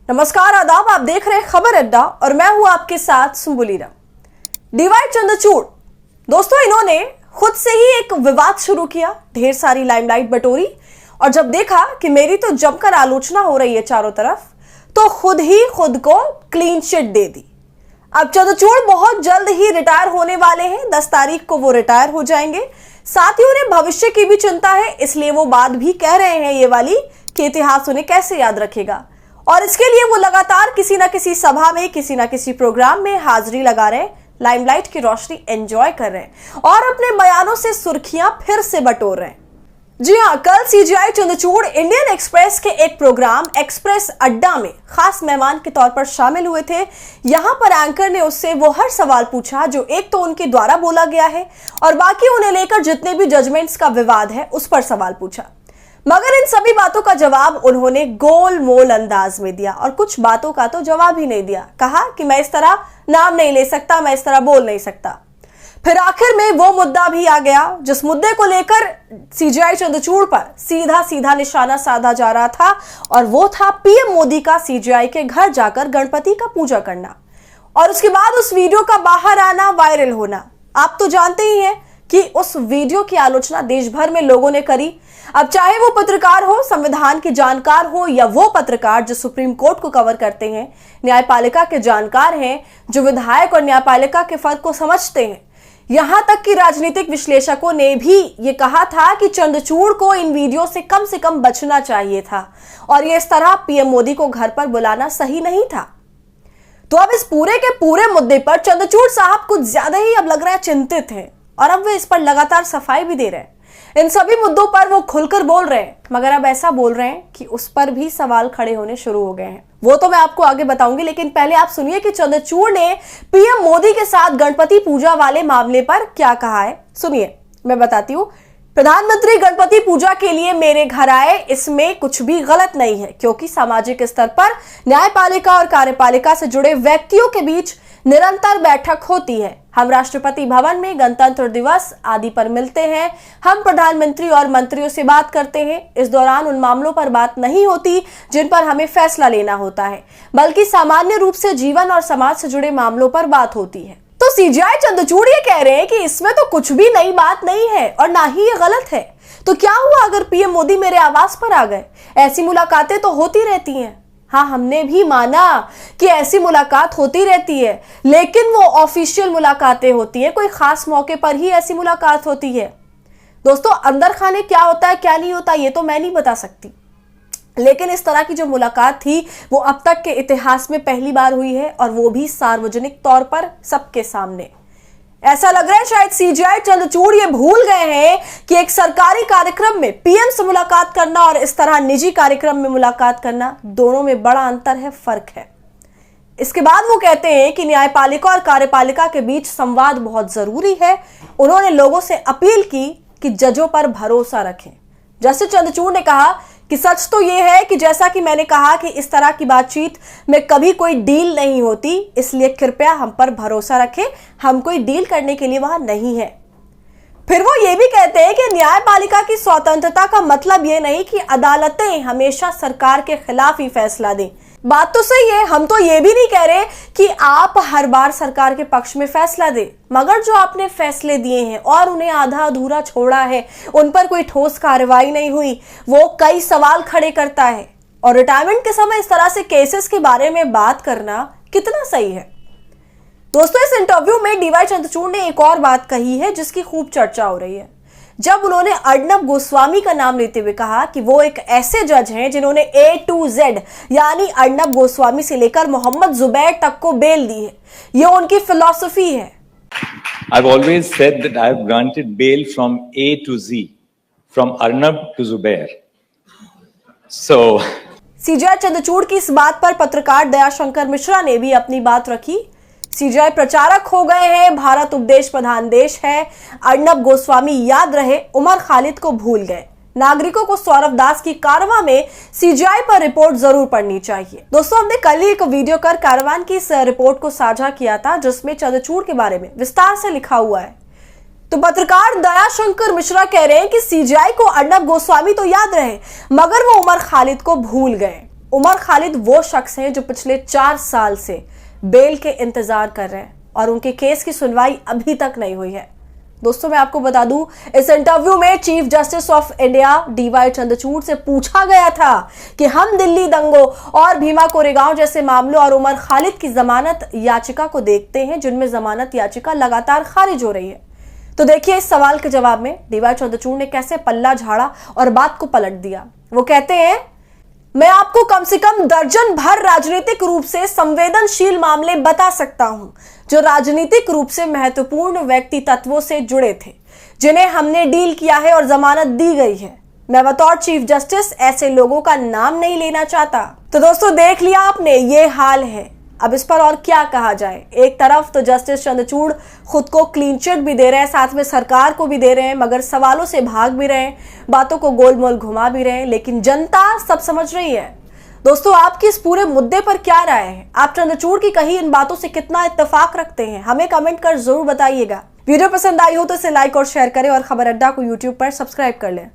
नमस्कार, आदाब। आप देख रहे हैं खबर अड्डा और मैं हूं आपके साथ सुंबुलीना। डीवाई चंद्रचूड़ दोस्तों, इन्होंने खुद से ही एक विवाद शुरू किया, ढेर सारी लाइमलाइट बटोरी और जब देखा कि मेरी तो जमकर आलोचना हो रही है चारों तरफ, तो खुद ही खुद को क्लीन चिट दे दी। अब चंद्रचूड़ बहुत जल्द ही रिटायर होने वाले हैं, 10 तारीख को वो रिटायर हो जाएंगे। साथ ही उन्हें भविष्य की भी चिंता है, इसलिए वो बात भी कह रहे हैं ये वाली कि इतिहास उन्हें कैसे याद रखेगा। और इसके लिए वो लगातार किसी ना किसी सभा में, किसी ना किसी प्रोग्राम में हाजिरी लगा रहे हैं, लाइमलाइट की रोशनी एंजॉय कर रहे हैं और अपने बयानों से सुर्खियां फिर से बटोर रहे हैं। जी हां, कल सीजीआई चंद्रचूड़ इंडियन एक्सप्रेस के एक प्रोग्राम एक्सप्रेस अड्डा में खास मेहमान के तौर पर शामिल हुए थे। यहां पर एंकर ने उससे वो हर सवाल पूछा जो एक तो उनके द्वारा बोला गया है और बाकी उन्हें लेकर जितने भी जजमेंट्स का विवाद है उस पर सवाल पूछा, मगर इन सभी बातों का जवाब उन्होंने गोल मोल अंदाज में दिया और कुछ बातों का तो जवाब ही नहीं दिया। कहा कि मैं इस तरह नाम नहीं ले सकता, मैं इस तरह बोल नहीं सकता। फिर आखिर में वो मुद्दा भी आ गया जिस मुद्दे को लेकर सीजीआई चंद्रचूड़ पर सीधा सीधा निशाना साधा जा रहा था, और वो था पीएम मोदी का सीजीआई के घर जाकर गणपति का पूजा करना और उसके बाद उस वीडियो का बाहर आना, वायरल होना। आप तो जानते ही हैं कि उस वीडियो की आलोचना देश भर में लोगों ने करी। अब चाहे वो पत्रकार हो, संविधान के जानकार हो, या वो पत्रकार जो सुप्रीम कोर्ट को कवर करते हैं, न्यायपालिका के जानकार हैं, जो विधायक और न्यायपालिका के फर्क को समझते हैं। यहां तक कि राजनीतिक विश्लेषकों ने भी ये कहा था कि चंद्रचूड़ को इन वीडियो से कम बचना चाहिए था और ये इस तरह पीएम मोदी को घर पर बुलाना सही नहीं था। तो अब इस पूरे के पूरे मुद्दे पर चंद्रचूड़ साहब कुछ ज्यादा ही अब लग रहा है चिंतित हैं और अब वे इस पर लगातार सफाई भी दे रहे हैं। इन सभी मुद्दों पर वो खुलकर बोल रहे हैं, मगर अब ऐसा बोल रहे हैं कि उस पर भी सवाल खड़े होने शुरू हो गए हैं। वो तो मैं आपको आगे बताऊंगी, लेकिन पहले आप सुनिए कि चंद्रचूड़ ने पीएम मोदी के साथ गणपति पूजा वाले मामले पर क्या कहा है। सुनिए, मैं बताती हूँ। प्रधानमंत्री गणपति पूजा के लिए मेरे घर आए, इसमें कुछ भी गलत नहीं है, क्योंकि सामाजिक स्तर पर न्यायपालिका और कार्यपालिका से जुड़े व्यक्तियों के बीच निरंतर बैठक होती है। हम राष्ट्रपति भवन में गणतंत्र दिवस आदि पर मिलते हैं, हम प्रधानमंत्री और मंत्रियों से बात करते हैं। इस दौरान उन मामलों पर बात नहीं होती जिन पर हमें फैसला लेना होता है, बल्कि सामान्य रूप से जीवन और समाज से जुड़े मामलों पर बात होती है। तो सीजीआई चंद्रचूड़ ये कह रहे हैं कि इसमें तो कुछ भी नई बात नहीं है और ना ही ये गलत है। तो क्या हुआ अगर पीएम मोदी मेरे आवास पर आ गए? ऐसी मुलाकातें तो होती रहती हैं। हाँ, हमने भी माना कि ऐसी मुलाकात होती रहती है, लेकिन वो ऑफिशियल मुलाकातें होती है, कोई खास मौके पर ही ऐसी मुलाकात होती है। दोस्तों, अंदर खाने क्या होता है क्या नहीं होता ये तो मैं नहीं बता सकती, लेकिन इस तरह की जो मुलाकात थी वो अब तक के इतिहास में पहली बार हुई है और वो भी सार्वजनिक तौर पर सबके सामने। ऐसा लग रहा है शायद सीजीआई चंद्रचूड़ ये भूल गए हैं कि एक सरकारी कार्यक्रम में पीएम से मुलाकात करना और इस तरह निजी कार्यक्रम में मुलाकात करना, दोनों में बड़ा अंतर है, फर्क है। इसके बाद वो कहते हैं कि न्यायपालिका और कार्यपालिका के बीच संवाद बहुत जरूरी है। उन्होंने लोगों से अपील की कि जजों पर भरोसा रखें। जैसे चंद्रचूड़ ने कहा कि सच तो यह है कि जैसा कि मैंने कहा कि इस तरह की बातचीत में कभी कोई डील नहीं होती, इसलिए कृपया हम पर भरोसा रखें, हम कोई डील करने के लिए वहां नहीं है। फिर वो ये भी कहते हैं कि न्यायपालिका की स्वतंत्रता का मतलब ये नहीं कि अदालतें हमेशा सरकार के खिलाफ ही फैसला दें। बात तो सही है, हम तो ये भी नहीं कह रहे कि आप हर बार सरकार के पक्ष में फैसला दें, मगर जो आपने फैसले दिए हैं और उन्हें आधा अधूरा छोड़ा है, उन पर कोई ठोस कार्रवाई नहीं हुई, वो कई सवाल खड़े करता है। और रिटायरमेंट के समय इस तरह से केसेस के बारे में बात करना कितना सही है। दोस्तों, इस इंटरव्यू में डीवाई चंद्रचूड़ ने एक और बात कही है जिसकी खूब चर्चा हो रही है, जब उन्होंने अर्नब गोस्वामी का नाम लेते हुए कहा कि वो एक ऐसे जज हैं जिन्होंने A to Z यानी अर्नब गोस्वामी से लेकर मोहम्मद जुबैर तक को बेल दी है। ये उनकी फिलॉसफी है। I've always said that I've granted bail from A to Z, from Arnab to Zubair. So CGI Chandrachud की इस बात पर पत्रकार दयाशंकर मिश्रा ने भी अपनी बात रखी। सीजीआई प्रचारक हो गए हैं, भारत उपदेश प्रधान देश है, अर्नब गोस्वामी याद रहे, उमर खालिद को भूल गए। नागरिकों को सौरभ दास की कारवां में सीजीआई पर रिपोर्ट जरूर पढ़नी चाहिए। दोस्तों, हमने कल ही एक वीडियो कर कारवां की इस रिपोर्ट को साझा किया था जिसमें चंद्रचूड़ के बारे में विस्तार से लिखा हुआ है। तो पत्रकार दयाशंकर मिश्रा कह रहे हैं कि सीजीआई को अर्नब गोस्वामी तो याद रहे, मगर वो उमर खालिद को भूल गए। उमर खालिद वो शख्स हैं जो पिछले 4 साल से बेल के इंतजार कर रहे हैं और उनके केस की सुनवाई अभी तक नहीं हुई है। दोस्तों मैं आपको बता दूं, इस इंटरव्यू में chief justice of India DY Chandrachud से पूछा गया था कि हम दिल्ली दंगों और भीमा कोरेगांव जैसे मामलों और उमर खालिद की जमानत याचिका को देखते हैं, जिनमें जमानत याचिका लगातार खारिज हो रही है। तो देखिए इस सवाल के जवाब में डीवाई चंद्रचूड़ ने कैसे पल्ला झाड़ा और बात को पलट दिया। वो कहते हैं, मैं आपको कम से कम दर्जन भर राजनीतिक रूप से संवेदनशील मामले बता सकता हूं जो राजनीतिक रूप से महत्वपूर्ण व्यक्ति तत्वों से जुड़े थे, जिन्हें हमने डील किया है और जमानत दी गई है। मैं बतौर चीफ जस्टिस ऐसे लोगों का नाम नहीं लेना चाहता। तो दोस्तों देख लिया आपने, ये हाल है। अब इस पर और क्या कहा जाए। एक तरफ तो जस्टिस चंद्रचूड़ खुद को क्लीन चिट भी दे रहे हैं, साथ में सरकार को भी दे रहे हैं, मगर सवालों से भाग भी रहे हैं, बातों को गोलमोल घुमा भी रहे हैं, लेकिन जनता सब समझ रही है। दोस्तों आपकी इस पूरे मुद्दे पर क्या राय है? आप चंद्रचूड़ की कही इन बातों से कितना इत्तेफाक रखते हैं? हमें कमेंट कर जरूर बताइएगा। वीडियो पसंद आई हो तो इसे लाइक और शेयर करें और खबर अड्डा को यूट्यूब पर सब्सक्राइब कर लें।